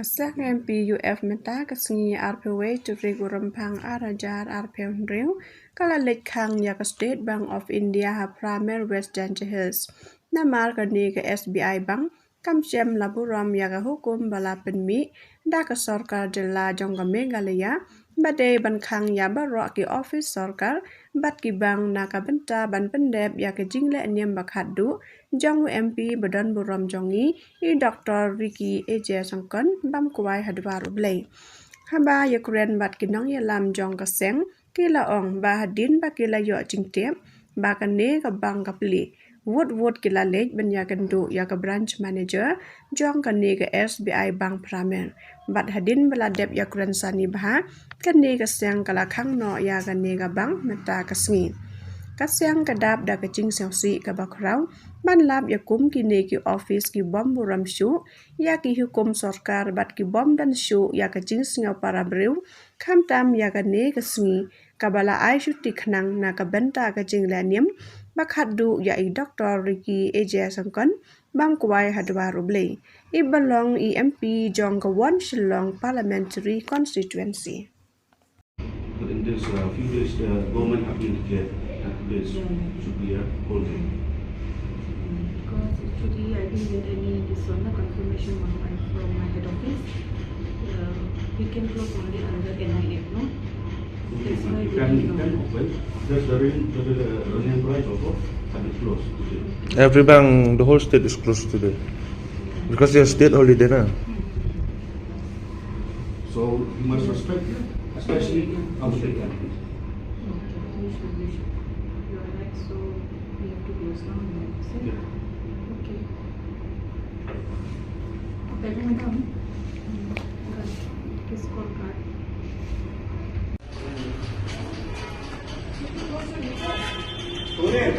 Kasak MPUF menta sngi RPW to burom phang arajar RPW rew kala lek khang ya ka State Bank of India ha Phramer Western Hills namar ka ni ka SBI Bank kam chem la burom ya ka hukum bala penmi da ka sarkar jilla jong ka Meghalaya bade ban khang ya ba ro ki office sarkar bat ki bang na ka benta ban pendep ya ka jingle lehniam ba khatduh jong MP badan burom jongi I Dr. A J Syngkon bam kuai hadwar ublei haba Ukraine bat kinong ya lam jong ka seng kila ong ba hadin ba kila yo jingtep ba ka ne ka bang ka pli wood kila lej ban ya kandu ya ka branch manager jong ka ne ka SBI Bank Phramer bat hadin bala dep Ukraine sani ba ka ne ka seng kala khang no ya ka ne ka bang meta ka sngi kasyang kadap da kaching selsi ka bakraw man lab ya kum ki ne ki office ki bom buram shu ya ki hukum sarkar bat ki bom dan shu ya kaching singaw para brew kham tam ya ka ne ka sngi kabala ai shu tikhnang na ka benta ka jing lehniam ba khatduh ya I Dr. A J Syngkon bang kwai hadwar ublei I belong MP jong ka won shillong parliamentary constituency. But in this few days, the government have been declared that this should be a holiday. Because actually I didn't get any this one the confirmation from my head office. We can close only under NIF, no? That's why You can open. There's the running price also have been closed today. Every bank, the whole state is closed today because they are state holiday now. So you must respect, especially our state countries. We should. You are right, so we have to close down. Yeah. Okay. Okay, madam. This scorecard. Boleh.